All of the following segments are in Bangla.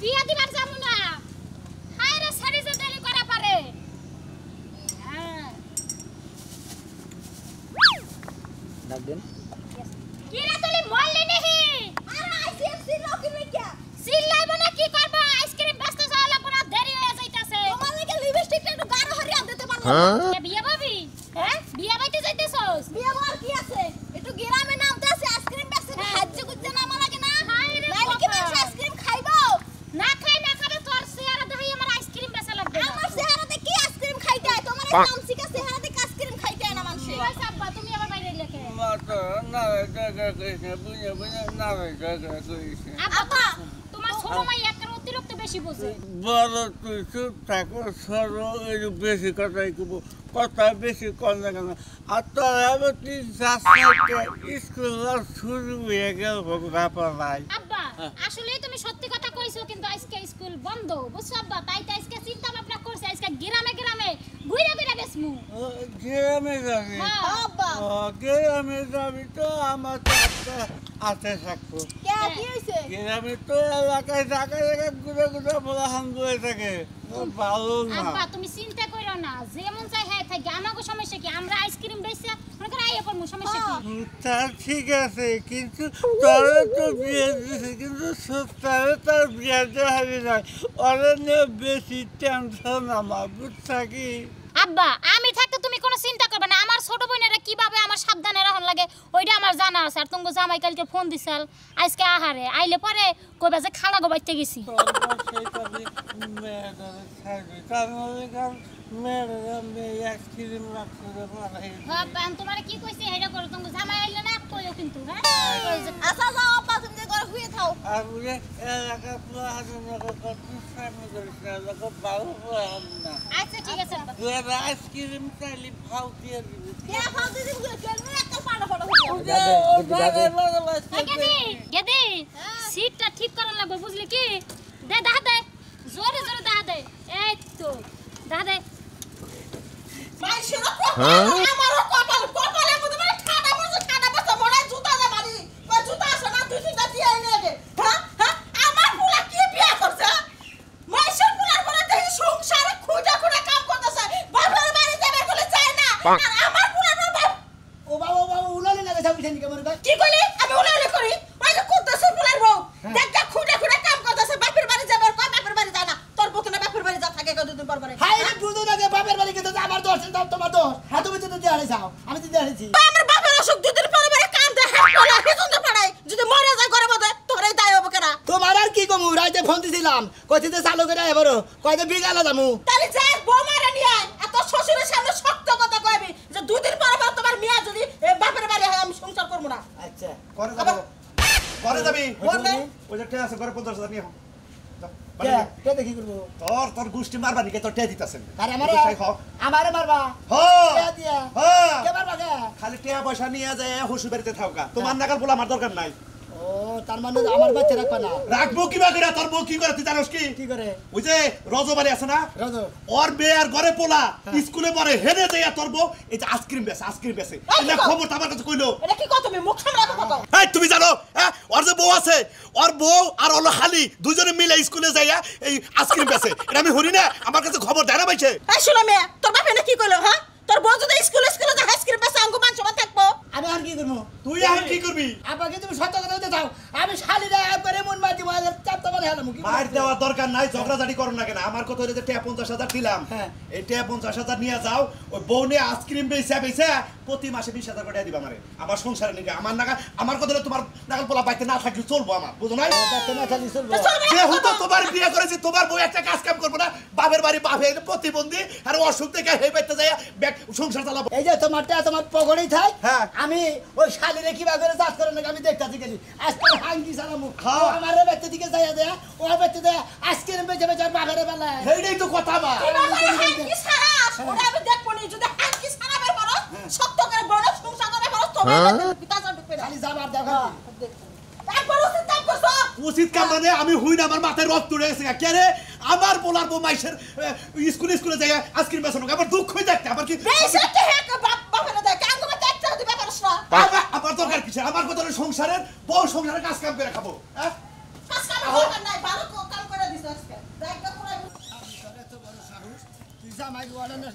বিয়া দিবার যামু না হায় রে সারি যে দেরি করা পারে হ্যাঁ ডাক দেন কি রে তুই মরলি নাহি আরে আইসিএমসি লোকি মিয়া সিল্লাইব না কি করব আইসক্রিম ব্যস্ত যাওয়া লাগবে না দেরি হয়ে যাইতাছে তোমার লাগে লিপস্টিকটা একটু গাঢ় হরিয়া দিতে পারবো বিয়া ভাবি হ্যাঁ বিয়া বাইতে যাইতেছস বিয়া বার কি আছে একটু গ্রামে নামতে আছে আইসক্রিম ব্যস্ত সাহায্য করতে না আমার লাগে না হায় রে নাইলে কি মানুষ আইসক্রিম খাইবো না খাই না খাবে তোর চেহারা দেখি আমার আইসক্রিম বেচা লাগবে আমার চেহারাতে কি আইসক্রিম খাইতে হয় তোমার এই কামসিকা চেহারাতে আইসক্রিম খাইতে হয় না মানুষ ওই সাব্বা তুমি আবার বাইরে লেখে মাতা না জায়গা কইছে বুঝে বুঝে না জায়গা কইছে আপা তোমার ছোট মাই একের অতিরিক্ত বেশি বোঝে বড় তুই চুপ থাকো সরো এই বেশি কথাই কব কথা বেশি কম না কেন আর তোর আবার তুই যাচ্ছে স্কুল শুরু হয়ে গেল ব্যাপারাই আব্বা আসলে তুমি সত্যি কথা কইছো কিন্তু আজকে স্কুল বন্ধ বুঝছো আব্বা তাই তো আজকে চিন্তা ভাবনা করছি আজকে গ্রামে গ্রামে ঘুরে ঘুরে বেসমু গ্রামে যাবি আব্বা গ্রামে যাবি তো আমার আছে থাকবো কে কি হইছে গ্রামে তো এলাকায় জায়গায় জায়গায় ঘুরে ঘুরে বলা হাঙ্গ হয়ে থাকে ভালো না আব্বা তুমি চিন্তা কইরো না যেমন চাই হ্যাঁ থাকি আমাগো সমস্যা কি আমরা আইসক্রিম বেচা মনে করে আইয়া পড়মু সমস্যা কি তা ঠিক আছে কিন্তু তোরা তো বিয়ে দিছে কিন্তু সত্তরে তার বিয়ে দেওয়া হবে না ওরা নিয়ে বেশি টেনশন আমার বুঝছা কি আব্বা আমি থাকতে তুমি কোনো চিন্তা করবে না আমার ছোট বোনেরা কিভাবে আমার সাবধানে রাখন লাগে ওইটা আমার জানা আছে আর তুমি জামাই কালকে ফোন দিছাল আজকে আহারে আইলে পরে কইবা যে খালা গো বাইতে গেছি হ্যাঁ বান তোমার কি কইছি হেডা করো তুমি জামাই আইলে না কইও কিন্তু হ্যাঁ আচ্ছা যাও আপা তুমি যে ঘরে শুয়ে থাও আর বলে এলাকা পুরো হাজার সামনে করিস না এলাকা ভালো না আচ্ছা ঠিক আছে আব্বা তুই আইসক্রিম চাইলে ভাও দিয়ে দিবি কে ফাল দিদি কেন একটা পাড়া পাড়া গেদি সিটটা ঠিক করার লাগবে বুঝলি কি দে দাহ দে জোরে জোরে দাহ দে এই তো দাহ দে আমারও কপাল কপালের মধ্যে মানে ঠাডা বসে মনে জুতা দে মারি বা জুতা আছে না তুই জুতা দিয়ে এনে দে হ্যাঁ হ্যাঁ আমার পুলা কি বিয়া করছে মাইশের পুলার বলে দেই সংসারে খুঁজা খুঁজা কাম করতেছে বাবার বাড়ি যাবে বলে চায় না আর আমার পুলার বাপ ও বাবা উলালে লাগে সব বিছানি কেমন কর কি কইলি আমি উলাউলি করি ওই যে কুত্তাছে পুলার বউ দেখা খুঁজা খুঁজা কাম করতেছে বাপের বাড়ি যাবে আর কয় বাপের বাড়ি যায় না তোর বউ না বাপের বাড়ি যা থাকে কতদিন পর পরে হাই রে বুঝো না যে বাপের বাড়ি কিন্তু আমার দোষ দাও তোমার দোষ হ্যাঁ তুমি তো দিয়ে যাও আমি তো দিয়ে আমার বাপের অসুখ দুদিন পরে পরে কাম দে হাত তোলা হেজুন পড়াই যদি মরে যায় ঘরে মধ্যে তোরই দায় হবে কেনা তোমার আর কি কমু রাইতে ফোন দিছিলাম কইতে চালু করে এবারো কইতে বিকালে যামু তাহলে যাই বউ মারা নিয়ে আয় এত শ্বশুরের সামনে শক্ত কথা কইবি যে দুদিন পরে পরে তোমার মিয়া যদি বাপের বাড়ি হয় আমি সংসার করব না আচ্ছা করে যাবি বললে ওই যে আছে করে 50,000 নিয়ে কে দেখি করবো তোর গোষ্ঠী মারবা নিকে তোর টে দিতাছেন আরে আমারে মারবা কে দিয়া কে মারবা কে খালি টিয়া পয়সা নিয়ে যায় হসু বাড়িতে থাকা তোমার নাগাল বলা আমার দরকার নাই ও তার মানে আমার বাচ্চা রাখবা না রাখবো কিবা করে তোর বউ কি করে তুই জানোস কি করে ওই যে রজবাড়ি আছে না রজ ওর মেয়ে আর ঘরে পোলা স্কুলে পড়ে হেরে যায় তোর বউ এই যে আইসক্রিম বেচে এটা খবর আমার কাছে কইলো এটা কি কথা তুমি মুখ সামনে রাখো কথা এই তুমি জানো হ্যাঁ ওর যে বউ আছে ওর বউ আর হলো হালি দুজনে মিলে স্কুলে যাইয়া এই আইসক্রিম বেচে এটা আমি হরি না আমার কাছে খবর দেয় না পাইছে এই শুনো মেয়ে তোর বাপে না কি কইলো হ্যাঁ তোর বউ যদি স্কুলে যা আইসক্রিম বেচে আঙ্গু মান সমান থাকবো আমি আর কি করবো তুই এখন কি করবি আপাকে তুমি সত্য কথা বলতে চাও আমি শালিরা একবারে মন মাটি মাঝে চাপতে পারে হেলাম কি মার দেওয়ার দরকার নাই ঝগড়াঝাটি করো না কেন আমার কথা হইলে যে টিয়া 50,000 দিলাম হ্যাঁ। এই টিয়া 50,000 নিয়ে যাও ওই বউ নিয়ে আইসক্রিম বেচে প্রতি মাসে 20,000 করে দিবা আমারে আমার সংসারে নিকে আমার কথা হলে তোমার নাগাল পোলা বাইতে না থাকলে চলবো আমার বুঝো নাই না খালি চলবো যেহেতু তোমার বিয়ে করেছি তোমার বউ একটা কাজ কাম করবো না বাপের বাড়ি বাপে প্রতিবন্ধী আর অসুখ থেকে হয়ে বাইতে যায় সংসার চালাবো এই যে তোমার পকড়েই থাই হ্যাঁ। আমি ওই শালিরে কিবা করে চাষ করে নাকি আমি দেখতাছি গেলি আজকে হাঙ্গি সালামু হ্যাঁ। আমার বেতে দিকে যাইয়া দেয়া ওর বেতে দেয়া আজকে বেঁচে বেঁচে বাঘের বেলায় এইটাই তো কথা মা কি সারাস ওটা আমি দেখবো নি যদি হাত কি সারাবে পারো শক্ত করে বড় সংসার করে পারো তোমার পিতা যা ঢুকবে না খালি যাবার দেখা একবার উচিত কাম করছো উচিত কাম মানে আমি হুই না আমার মাথায় রক্ত উঠে গেছে কে রে আমার পোলার বউ মাইশের স্কুলে যায় আইসক্রিম বেচানো আমার দুঃখ হয়ে দেখতে আমার কি বেশতে হে বাপের দেখ আঙ্গু মতে একটা দিবে পারছ না আমার দরকার কিছু আমার কথা হলো সংসারের বউ সংসারের কাজ কাম করে খাবো হ্যাঁ কাজ কাম দরকার নাই ভালো কাম করে দিছ ওয়ার্ডেন না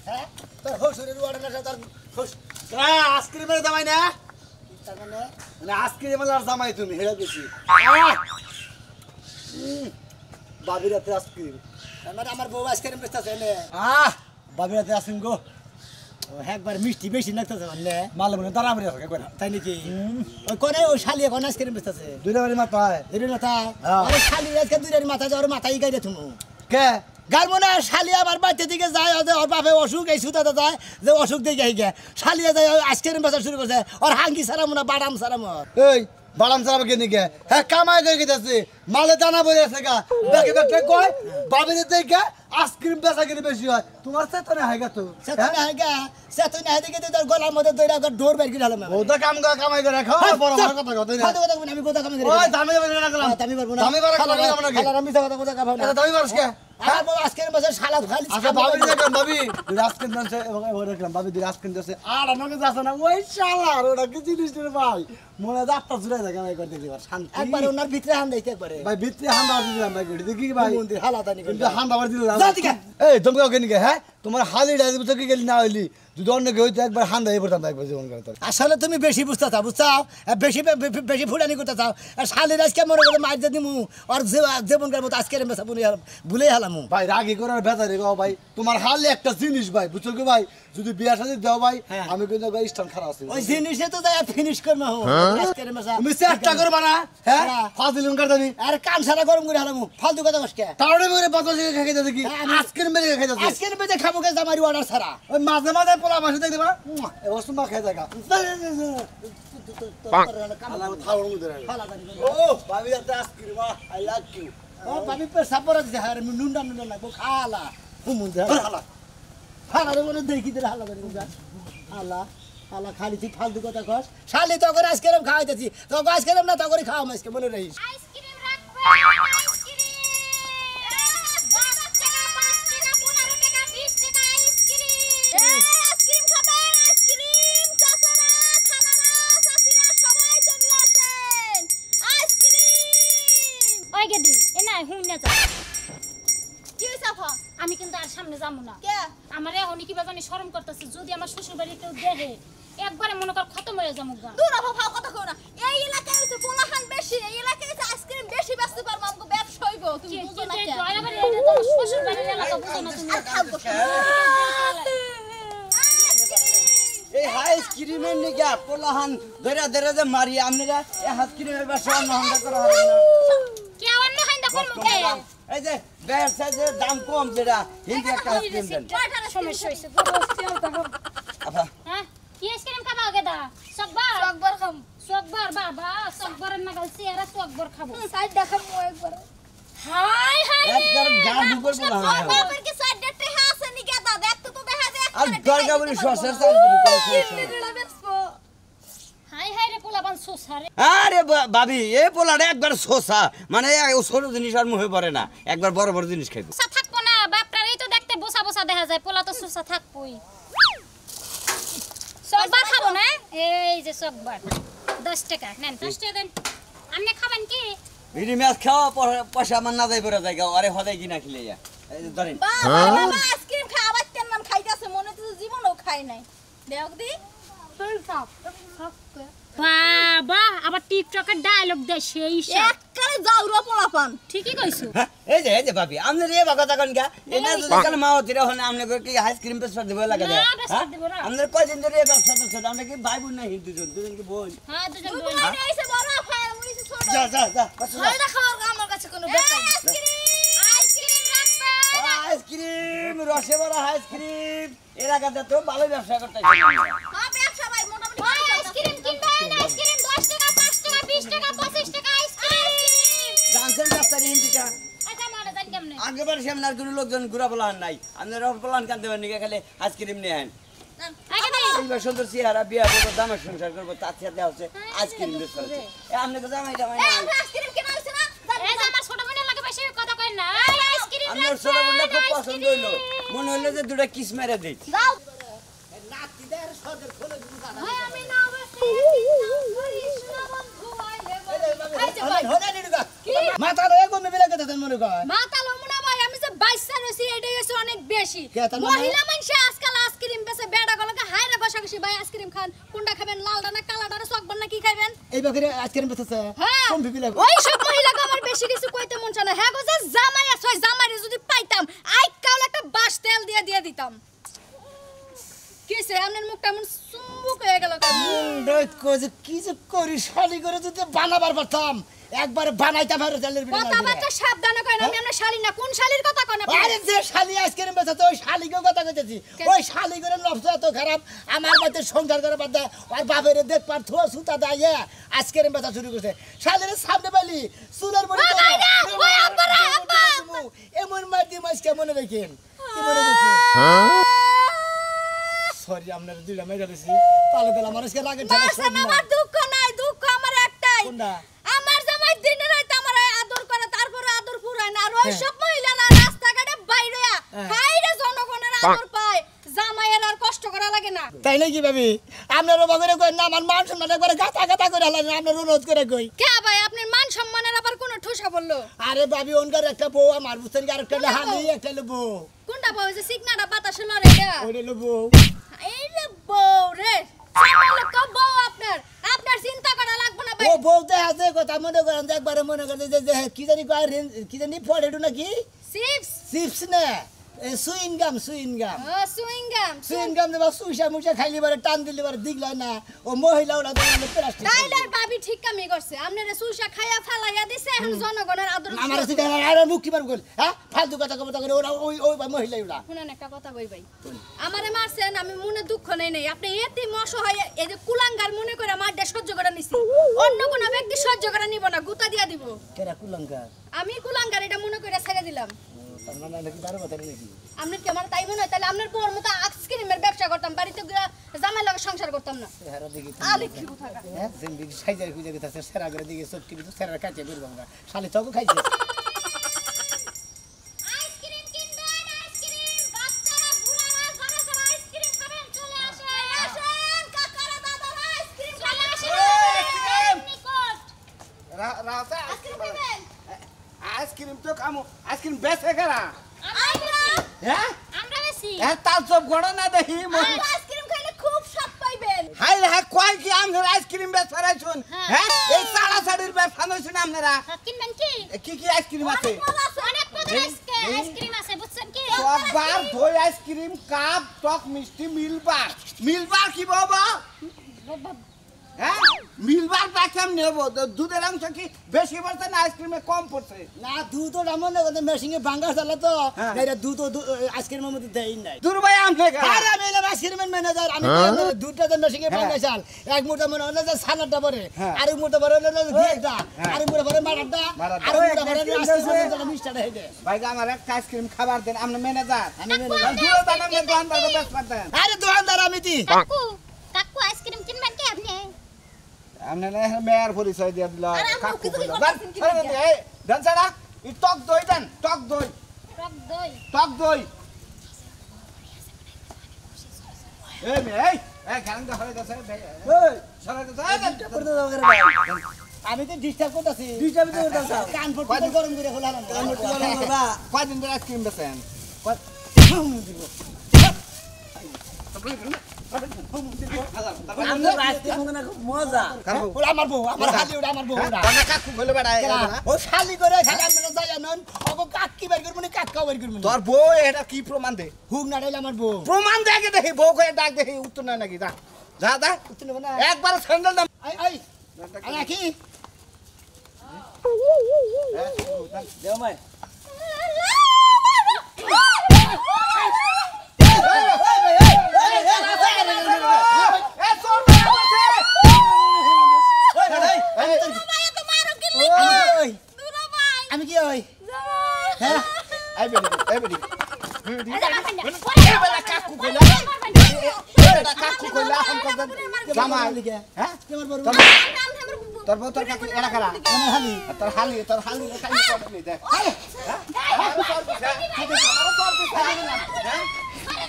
হ্যাঁ তোর হসুরের ওয়ার্ডেন না তোর হস আইসক্রিমের দামাই না তার মানে আইসক্রিমের আর দামাই তুমি হেরে গেছি বাবির হাতে আইসক্রিম মানে আমার বউ আইসক্রিম বেচতেছে নে বাবির হাতে আইসক্রিম গো একবার মিষ্টি বেশি লাগতেছে মানে মালে মনে দাঁড়া মরে আছে কইনা তাই নাকি ওই কোনে ওই শালিয়া কোন আইসক্রিম বেচতেছে দুইটার মাথায় দুইটার মাথায় আরে শালি আজকে দুইটার মাথায় ওর মাথায় গাইরে তুমি কে গালমোনা শালিয়া আমার বাড়িতে দিকে যায় ওর বাপে অসুখ এই সুতাতে যায় যে অসুখ দেখে গিয়ে শালিয়া যায় আইসক্রিম বেচা শুরু করছে ওর হাঙ্গি সারামো না বাদাম সারামো এই বাদাম সারামো কেন গে হ্যাঁ কামাই করে গেছে মালে দানা বলে আছে গা দেখে দেখে কয় বাবির দেখে আইসক্রিম বেচা কিনে বেশি হয় তোমার চেতনা হাইগা তো চেতনা হাইগা চেতনা হাইগে তোর গলার মধ্যে দইরা ডোর বের করে হলাম ওটা কামাই করে খাও বড় বড় কথা কথা না আমি কথা কামাই করে ওই দামি বলে না গেলাম দামি পারবো না দামি পারবো না খালা আমি কথা কামাই না দামি পারছ কে আর বল আজকের বছর শালা খালি আচ্ছা বাবি দেখলাম বাবি আজকের দিনছে এবং দেখলাম বাবি দিন আজকের দিনছে আর আমাকে যাচ্ছে না ওই শালা আর ওটা কি জিনিস রে ভাই মনে দাঁতটা জুড়ে থাকে আমি করতে দিবার শান্তি একবার ওনার ভিতরে হান দিতে একবারে ভাই ভিতরে হান দাও দিলাম ভাই দেখি ভাই মন্দির হালাতানি কিন্তু হান দাবার দিলাম যা ঠিক এই তুমি কাউকে নিকে হ্যাঁ তোমার হালি ডাইজ বুঝতে কি গেলি না হইলি যদি অন্য কেউ হইতো একবার হান দাই পড়তাম একবার জীবন করতে আসলে তুমি বেশি বুঝতে চাও বুঝছাও বেশি বেশি ফুটানি করতে চাও আর শালির আজকে মনে করে মার দিয়ে দিমু আর জীবন করবো আজকের মেসা ভুলে হালামু ভাই রাগি করার বেতা রে ভাই তোমার হালি একটা জিনিস ভাই বুঝছো কি ভাই যদি বিয়া শাদী দাও ভাই আমি কিন্তু ভাই স্টান খারাপ আছে ওই জিনিসে তো যাই ফিনিশ করমু আজকের মেসা তুমি চেষ্টা করবা না হ্যাঁ ফাজিলুন করতানি আর কান সারা গরম করে হালামু ফালতু কথা কসকে তাড়ে মেরে বাতাসে খাই দাও দেখি আজকের মেরে খাই দাও আজকের মেরে খাবো কে জামারি অর্ডার ছাড়া ওই মাঝে মাঝে পোলা মাসে দেখতে বা এ ওসমা খাই জায়গা ও ভাবি যাতে আইসক্রিম আই লাভ ইউ ও ভাবি পে সাপরা দিছে হারে নুন্ডা নুন্ডা না গো খালা হুমুন দে খালা খালা রে বলে দেখি দে হালা করে গা হালা হালা খালি তুই ফালতু কথা কস শালি তো করে আইসক্রিম খাওয়াইতেছি তো আইসক্রিম না তো করে খাওয়া মাসকে মনে রহিস আইসক্রিম রাখবে আইসক্রিম 10 টাকা 5 টাকা 15 টাকা 20 টাকা আইসক্রিম আইসক্রিম খাবে আইসক্রিম চাচারা খালারা চাচিরা সবাই চলে আসেন আইসক্রিম ওই গেদি এনা হুন না যা কি সাফা আমি কিন্তু আর সামনে যাবো না কে আমারে এখন কি বাজানি শরম করতেছে যদি আমার শ্বশুর বাড়ি কেউ দেখে একবারে মনে কর খতম হয়ে যামু গা দূর আফা ফাও কথা কও না এই এলাকায় হইছে পোলাহান বেশি এই এলাকায় হইছে আইসক্রিম বেশি বেচতে পারবো আমগো ব্যবসা হইবো তুমি বুঝো না কে দয়রা বাড়ি এটা তো শ্বশুর বাড়ির এলাকা বুঝো না তুমি এই আইসক্রিমের নিগা পোলাহান ধরে ধরে যে মারি আপনারা এই আইসক্রিমের ব্যবসা অন্য হান্দা করা হবে না কে অন্য হান্দা করব কে এই যে ব্যবসার দাম কম যেটা হিন্দি একটা আইসক্রিম দেন সমস্যা হইছে আফা হ্যাঁ কি আইসক্রিম খাবা গেদা সকবার খাম সকবার বাবা সকবারের নাগাল চেহারা সকবার খাবো সাইড দেখাবো একবার হাই হাই একবার গা দুবার বলা হয় সকবার কি সাইড ডেটে আছে নি গেদা দেখতে তো দেখা যায় আর দরগা বলি সসের চাল হাই হাই রে পোলাবান সোসারে আরে ভাবি এই পোলাটা একবার সোসা মানে ছোট জিনিস আর মুখে পড়ে না একবার বড় বড় জিনিস খাইবে সোসা থাকবো না বাপটার এই তো দেখতে বোসা বোসা দেখা যায় পোলা তো সোসা থাকবই সকবার খাবো না এই যে সকবার 10 টাকা নেন 10 টাকা দেন আপনি খাবেন কি ভিডি ম্যাচ খাওয়া পয়সা আমার না যাই পড়ে যায় আরে হদাই কিনা খেলে যা ধরেন বাবা আইসক্রিম খাওয়ার তেন নাম খাইতাছে মনে তো জীবনও খাই নাই দেখ দি বাবা আবার টিকটকের ডায়লগ দে সেই একবারে যাওরা পোলাপান ঠিকই কইছো এই যে ভাবি আপনি রে বাগা থাকেন গা এনা যদি কাল মাও দিরা হনে আপনি কি আইসক্রিম পেছ দিব লাগে না বেশ দিব না আমাদের কয়দিন ধরে এই ব্যবসা করছেন আমরা কি ভাই বোন না দুজন কি বোন হ্যাঁ দুজন বোন আইছে বড় ফায়ার মুইছে ছোট যা হালদা খাওয়ার আমার কাছে কোনো ব্যাপার না আইসক্রিম রাখবে আইসক্রিম রসে বড় আইসক্রিম এলাকাতে তো ভালো ব্যবসা করতেছে হ্যাঁ ব্যবসা ভাই মোটামুটি আইসক্রিম কিনবেন আইসক্রিম 10 টাকা 5 টাকা 20 টাকা 25 টাকা আইসক্রিম জানছেন রাস্তার ইন্ডিকা আচ্ছা মারা জান কেমনে আগেবার সামনে আর কোনো লোকজন ঘুরা বলান নাই আপনারা বলান কানতে পারেন নিকে খালি আইসক্রিম নিয়ে আন আগে দে এইবার সুন্দর চেহারা বিয়া করবো দামের সংসার করবো তার সাথে হচ্ছে আইসক্রিম বেশ করেছে আপনি তো জামাই এই আইসক্রিম কেন হইছে না এই যে আমার ছোট বোনের লাগে বেশি কথা কই না আইসক্রিম আমার ছোট বোনটা খুব পছন্দ হইলো মনে হইলো যে দুটা কিস মেরে দেই যাও নাতিদের সদের খোলে দিন জানা ভাই আমি না বসে করিস না বন্ধু আইলে আইছে ভাই হনে নিডুগা মাথা লয়ে গো মেবিলা কথা মনে কয় মাতাল মুনা ভাই আমি যে 22 রছি এটাই হচ্ছে অনেক বেশি বেশি কে তার মানে? মহিলা মানুষ আজকাল আইসক্রিম বেচে বেড়া গলকে হাইরে ঘষাঘষি ভাই আইসক্রিম খান কোনটা খাবেন লালটা না কালাটা না চকবন না কি খাবেন এই বাকরে আইসক্রিম বেচতেছে হ্যাঁ কম বিবি লাগে ওই সব মহিলাকে আমার বেশি কিছু কইতে মন চায় না হ্যাঁ গো যে জামাই আছে ওই জামাইরে যদি পাইতাম আইকাল একটা বাস তেল দিয়ে দিতাম কিসে আপনার মুখটা এমন চুম্বুক হয়ে গেল কেন মুন্ডই কোজে কি যে করি শালি করে যদি বানাবার পারতাম একবার বানাইতাম আর জলের বিনা কথাবার্তা সাবধানে কই না আমি আপনার শালি না কোন শালির কথা কন আপনি আরে যে শালি আইসক্রিম বেচতে ওই শালিকে কথা কইতেছি ওই শালি করে লফসা তো খারাপ আমার বাড়িতে সংসার করে বাদ দেয় আর বাপের দেখ পার থো সুতা দাইয়া আইসক্রিম বেচা শুরু করছে শালির সামনে বালি চুলের মনে এমন মাটি মাছ কেমন দেখেন কি মনে দেখছেন সরি আপনার দুইটা মেরে দিছি তাহলে তাহলে মানুষকে লাগে আমার দুঃখ নাই দুঃখ আমার একটাই কোনটা আমার জামাই দিনে রাতে আমার আদর করে তারপরে আদর পুরায় না আর ওই সব মহিলারা রাস্তাঘাটে বাইরে বাইরে জনগণের আদর পায় জামাইয়ের আর কষ্ট করা লাগে না তাই নাকি ভাবি আপনার বাবারে কই না আমার মান সম্মান একবারে গাতা গাতা করে হলেন আপনার অনুরোধ করে কই কে ভাই আপনার মান সম্মানের আবার কোন ঠোসা বললো আরে ভাবি ওনকার একটা বউ আমার বুঝছেন কি আরেকটা হালি একটা বউ কোনটা বউ যে সিগনাটা বাতাসে লড়ে এটা ওইটা বউ এই রে বউ রে সামান্য তো বউ আপনার চিন্তা করা লাগবে না ভাই ও বউ তো আছে কথা মনে করেন যে একবারে মনে করেন যে কি জানি কয় কি জানি পড়েটু নাকি চিপস চিপস না সুইনগাম সুইংগাম দেবা সুইসা মুসা খাইলি বারে টান দিলি বারে দিগলা না ও মহিলা ওরা তো প্লাস্টিক টাইলার ভাবি ঠিক কামই করছে আপনারে সুসা খাইয়া ফালাইয়া দিছে এখন জনগণের আদর আমার আছে আরে মুখ কি মারব হ্যাঁ ফালতু কথা কথা করে ওরা ওই ওই মহিলা ওরা শুনেন একটা কথা কই ভাই আমারে মারছেন আমি মনে দুঃখ নেই আপনি এতে অসহায় এই যে কুলাঙ্গার মনে করে মারটা সহ্য করে নিছি অন্য কোন ব্যক্তি সহ্য করে নিব না গুতা দিয়া দিব কেরা কুলঙ্কার আমি কুলাঙ্গার এটা মনে করে ছেড়ে দিলাম তার মানে নাকি দারো কথা নাকি আপনার কি আমার তাই মনে হয় তাহলে আপনার বউর মতো আইসক্রিমের ব্যবসা করতাম বাড়িতে জামাই লাগে সংসার করতাম না চেহারা দেখি আলে কি কথা হ্যাঁ জিন্দেগি সাইজার খুঁজে গেছে সেরা করে দিকে সব কিছু সেরা কাছে বেরবো না শালি তখন খাইছে আইসক্রিম কিনবেন আইসক্রিম বাচ্চারা বুড়ারা যারা যারা আইসক্রিম খাবেন চলে আসেন কাকারা দাদারা আইসক্রিম চলে আসেন নিকট রাতে আইসক্রিম খাবেন আইসক্রিম তো খামো আইসক্রিম বেচে গেরা আমরা হ্যাঁ আমরা বেশি তার সব গড়া না দেখি আইসক্রিম খাইলে খুব স্বাদ পাইবেন হাই রে কয় কি আমরা আইসক্রিম ব্যবসা রাইছুন হ্যাঁ এই সাড়া সাড়ির ব্যবসা নইছুন আপনারা কিনবেন কি কি আইসক্রিম আছে অনেক প্রকার আইসক্রিম আছে বুঝছেন কি সববার দই আইসক্রিম কাপ টক মিষ্টি মিলবার কি বাবা হ্যাঁ মিলবারটা কেমন নেব দুধের অংশ কি বেশি পড়ছে না আইসক্রিমে কম পড়ছে না দুধ তো এমন না কথা মেশিনে ভাঙা চালা তো এটা দুধ আইসক্রিমের মধ্যে দেই নাই দূর ভাই আমনে আরে আমি এলাম আইসক্রিমের ম্যানেজার আমি দুধটা তো মেশিনে ভাঙা চাল এক মুঠা মনে হলো যে সানাটা পরে আর এক মুঠা পরে হলো ঘিটা আর এক মুঠা পরে মারাটা আর এক মুঠা পরে আইসক্রিমের মিষ্টিটা হেদে ভাই আমার একটা আইসক্রিম খাবার দেন আপনি ম্যানেজার আমি ম্যানেজার দূরে দাঁড়ান দোকানদার বেশ পাতেন আরে দোকানদার আমি দি কাকু কাকু আইসক্রিম কিনবেন কি আপনি আপনি না মেয়ার পরিচয় দিয়ে দিল আরে আমি কাকু কিছু বলল করতেছেন কি বাস এই দেন ছাড়া ই টক দই দেন টক দই টক দই এই মে এই গান দা হয়ে গেছে এই সরে গেছে আমি তো ডিস্টার্ব করতেছি কান ফুট গরম করে খোলালাম কয়দিন ধরে আইসক্রিম বেচেন আমার বউ আমার হালি ওটা আমার বউ ওটা কাকু বলে বেড়ায় ও শালি করে খালি আমরা যাই আনন ওগো কাকি বের করব নি কাকা বের করব তোর বউ এটা কি প্রমাণ দে হুক না ডাইলে আমার বউ প্রমাণ দেখে দেখি বউ কয়ে ডাক দেখি উত্তর না নাকি যা যা যা উঠতে নেব না একবার স্যান্ডেল দাম আই আই আরে কি দেও মাই আমি কি হই হ্যাঁ আই বেডি কাকু কইলা কাকু কইলা हम कर জামা হ্যাঁ তোর বউ তোর কাকু এরা খারা আমি হালি তোর হালি খালি করে নি দেখ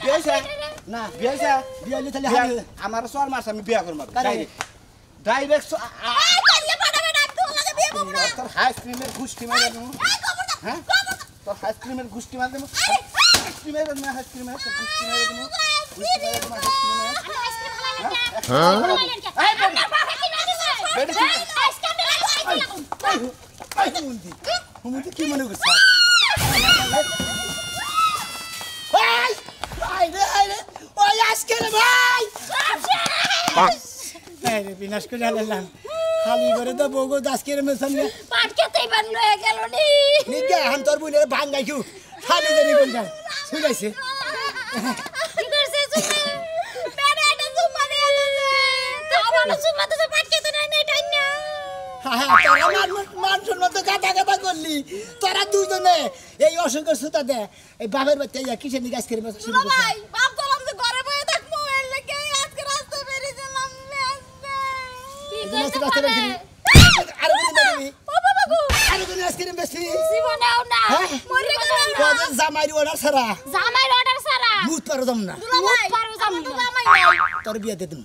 বিয়েছে না বিয়েছে বিয়ে হইলে তাহলে হালি আমার সর মাস আমি বিয়া করব ডাইরেক্ট তোর আইসক্রিমের গুষ্টি মারে দেবো হ্যাঁ তোর আইসক্রিমের গুষ্টি মারে দেবো আইসক্রিম এর না আইসক্রিম এর আইসক্রিম এর আমি আইসক্রিম খালাই না আপনার বাবা কি না দিছে আইসক্রিম দিলা আইসক্রিম হুমুন্দি কি মনে করছ আইরে ওই আজকে রে ভাই আরে বিনাশ করে আনলাম খালি করে তো বগো আজকে রে মেসান পাট খেতেই বান লয়ে গেল নি নিগে হাম তোর বুইলে ভাঙাইছু খালি দেরি কোন যা শুনাইছে কি করছে সুমা বেড়া এটা সুমা দিয়ে দিছে তাওয়ানো সুমা তো পাট খেতে নাই না টাইম না তোরা মান শুনলো তো গাদা গাদা করলি তোরা দুজনে এই অসংখ্য সুতা দে এই বাপের বাচ্চা ইয়া কিসের নিয়ে গাছ করে মেসা শুরু করছে ভাই বাপ কলম যে ঘরে বসে থাকবো এর লাগি আজকে রাস্তা বেরিয়ে গেলাম কি করতে পারে আরে বলি মারবি ও বাবা গো আরে বলি আইসক্রিম বেশি জীবনেও না মরে গেলাম কত জামাইর অর্ডার ছাড়া জামাইর অর্ডার সারা মুত পারো দম না দুলা ভাই পারো জামাই নাই তোর বিয়ে দিয়ে দিন